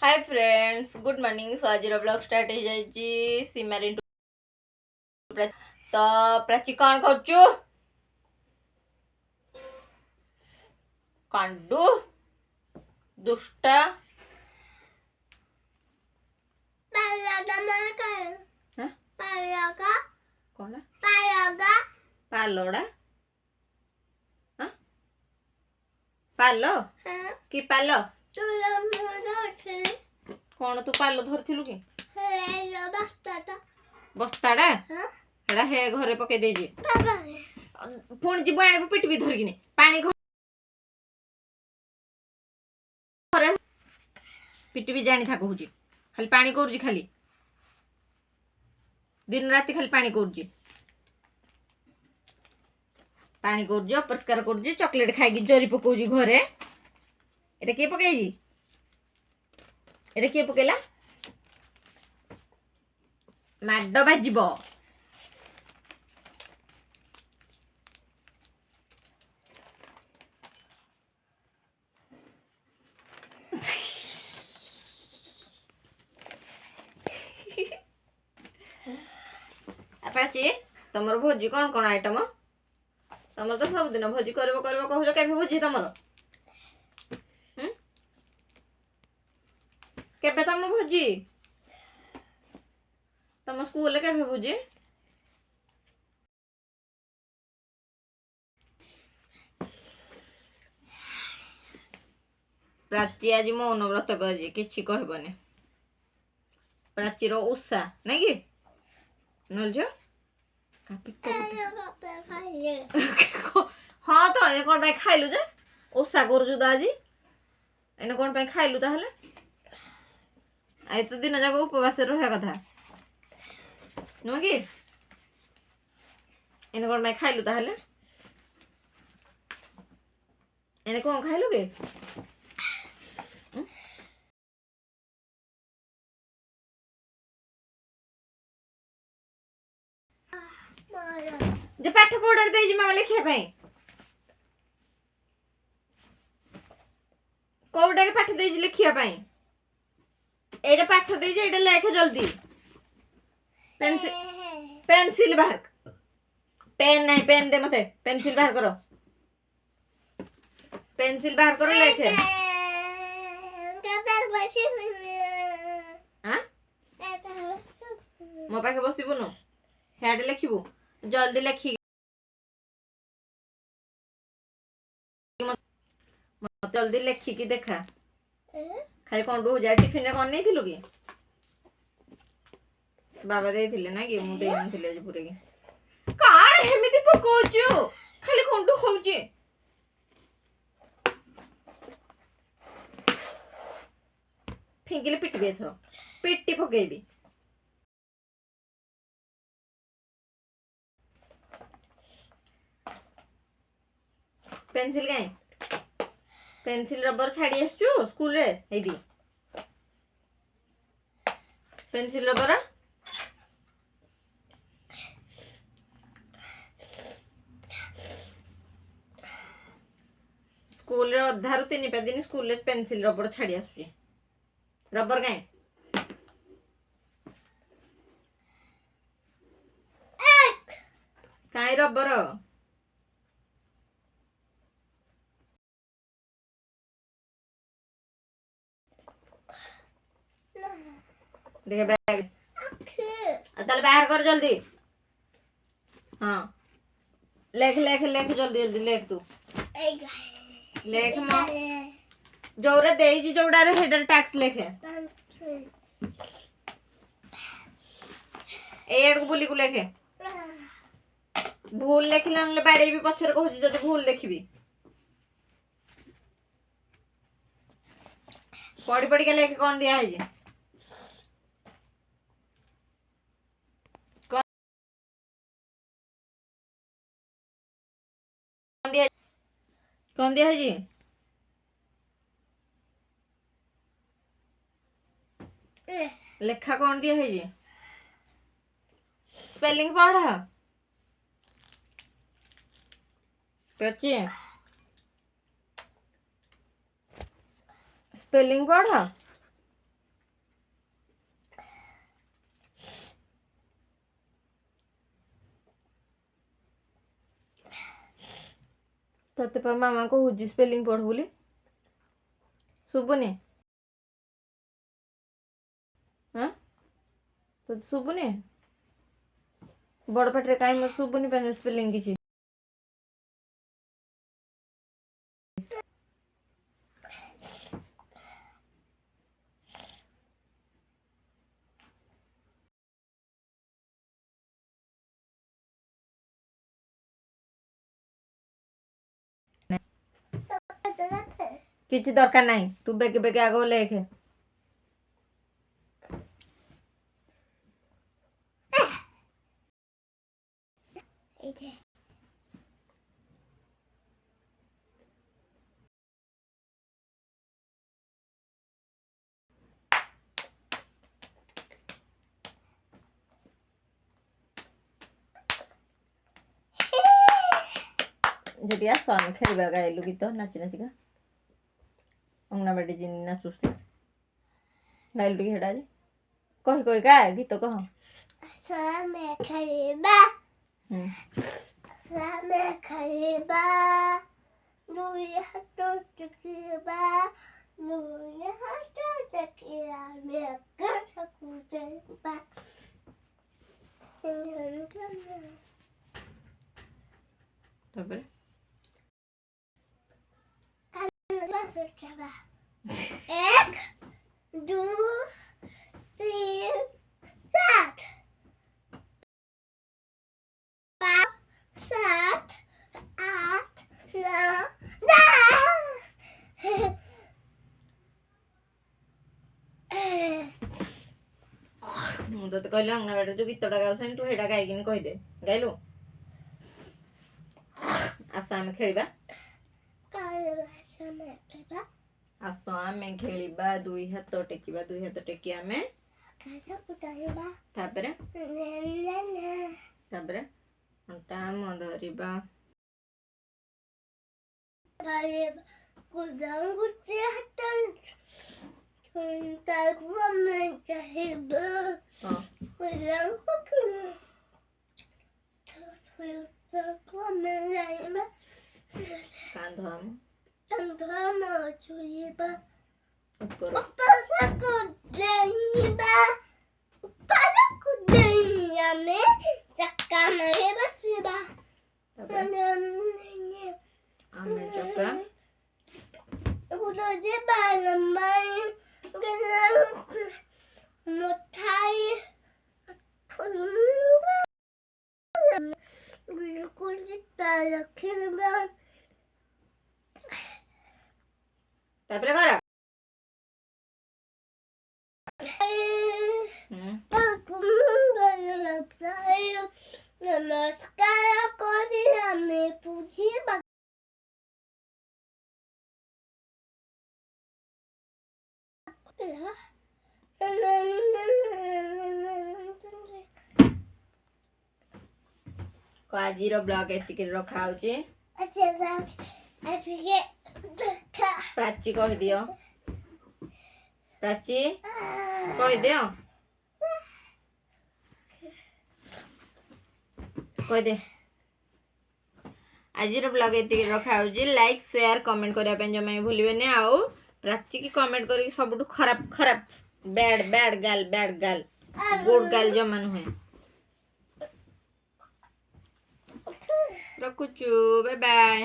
हाय friends good morning. So आज blog start हो जाए सीमारी तो प्राची कौन करू कांडू दुष्टा कौन पालोड़ा पालो कि पालो कौन तू पालो धरथिलु कि बस्ताड़ा हेड़ा हे घरे पके देजी पुणी जीव आने पिटबी धरिकिनी पानी घरे पिटबी जानी था कहूँ खाली पानी करूची खाली दिन राति खाली पानी करूची पानी करूची अपरिष्कार करूची चॉकलेट खाई जरी पकाउची घरे एटा किए पकाई एटा किए पकेला माड बाजिब प्राची तमर भोजी कौन कौन आइटम तमर तो सब दिन भोजी करबो कहलो केबे भोजी तमर केबे तम भोजी तम स्कूल केबे भोजी प्राची आज मौन व्रत कर किसी कहबनी प्राचीर उषा नहीं कि नलझ हाँ तो ये कौन पे खाइलु जे ओसा करू तो आज एने कौन पे खाइलु ताहले आई तो दिन जाक उपवास रहा कथा नुह कि एने कौन पे खाइलु ताहले एने कौन खाइलु के जे पाठ कोडर दे मामा लिखिया पे कोडर पाठ दे लिखिया पे एटा पाठ दे जे एटा लेख जल्दी पेंसिल बाहर पेन नहीं पेन दे मते पेंसिल बाहर करो पेंसिल बाहर करो लेखे मो पाखे बसबुनु हेड लिखबू जल्दी लिखी जल्दी लिखिकी देखा खाली कौन हो जाए टिफिन रे कौन नहीं थिलु कि बाबा देथिले ना कि मु देई नथिले आज पुरे कि काण हेमिति पकोचु खाली कोंडू होउची फिंगिले पिटबे एथरो पिट्टी पकेबी पेंसिल काई पेंसिल रबर छाड़ी आसचु स्कूल रे एडी पेंसिल रबर स्कूल रे अधारु 3 दिन स्कूल रे पेंसिल रबर छाड़ी आसुची रबर काई काई रबर देखे बैग ताले बाहर कर जल्दी हाँ लेख लेख लेख जल्दी जल्दी लेख तू लेख मां जोरे देई जोड़ा रे हेडर टैक्स लेखे एड को बोली को लेखे भूल लेखिला नले बाडे भी पछर कहू जदी भूल देखबी पड़ी पड़ी के लेखे कौन दिया है जी कौन दिया है जी लेखा कौन दिया है जी स्पेलिंग पढ़ा प्राची स्पेलिंग पढ़ा तते पा मामा को हुजी स्पेलिंग पढ़ बोली शुभुनी हाँ तो शुभुनी बड़ पाटे कहीं मत शुभुनी पे स्पेलिंग किसी किसी दरकार नहीं तू बेगे बेगे आगो लेखे जदि आस आम खेलवा गाइलु गीत नाची नाचिका अंगनाबाड़ी जिन नाचुस गाइलु टी हेडा जे कही कही गा गीत कह सामे खेलबा सामे खेलबा दुई हाथ चकिबा दुई हाथ चकिया में कथा कुदेबा तबरे एक दो तीन सात पाँच सात आठ नौ दस ମୁଁ ତତେ କହିଲି ଅଙ୍ଗନବାଡ଼ିରେ ଯୋଉ ଗୀତଟା ଗାଉଛନ୍ତି ତୁ ସେଇଟା ଗାଇକିନି କହିଦେ ଗାଇଲୁ ଆସ ଆମେ ଖେଳିବା ଆସ ଆମେ ଖେଳିବା ଦୁଇ ହାତ ଟେକି ଆମେ ତାପରେ ତାପରେ ଅଣ୍ଟା ଆମ ଧରିବା ତାକୁ ଆମେ ଚାହିଁବା ତାକୁ ଆମେ ଯାଇବା କାନ୍ଧ ଆମ ଛୁଇଁବା ଉପର ଉପରକୁ ଡେଇଁ ଆମେ ଚକା ମାରି ବସିବା ଆମେ ଚକା ମୁଠାଇ ରଖିବା ତାପରେ କର ନମସ୍କାର କରି ଆମେ ବୁଝିବା ଆଜିର ବ୍ଲଗ ଏତିକି ରଖା ହଉଛି ପ୍ରାଚୀ କହିଦିଅ ପ୍ରାଚୀ କହିଦିଅ କହିଦେ ଆଜିର ବ୍ଲଗ ଏତିକି ରଖା ହଉଛି ଲାଇକ୍ ସେୟାର କମେଣ୍ଟ କରିବା ପାଇଁ ଜମା ବି ଭୁଲିବେନି ଆଉ ପ୍ରାଚୀ କି କମେଣ୍ଟ କରିକି ସବୁଠୁ ଖରାପ ବ୍ୟାଡ ଗାଲ ଗୁଡ ଗାଲ ଜମା ନୁହେଁ ରଖୁଛୁ ବାଏ ବାଏ।